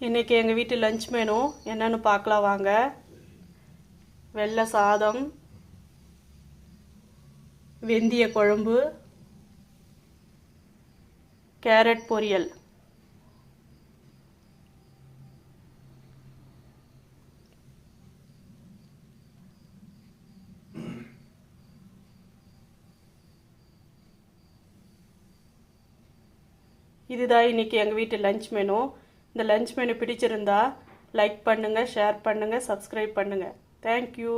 இன்றைக்கி எங்கள் வீட்டு லஞ்ச் மெனு என்னென்னு பார்க்கலாம் வாங்க. வெள்ளை சாதம், வெந்தய குழம்பு, கேரட் பொரியல். இதுதான் இன்றைக்கி எங்கள் வீட்டு லஞ்ச் மெனு. இந்த லஞ்ச் மெனு பிடிச்சிருந்தா லைக் பண்ணுங்கள், ஷேர் பண்ணுங்கள், சப்ஸ்கிரைப் பண்ணுங்கள். தேங்க்யூ.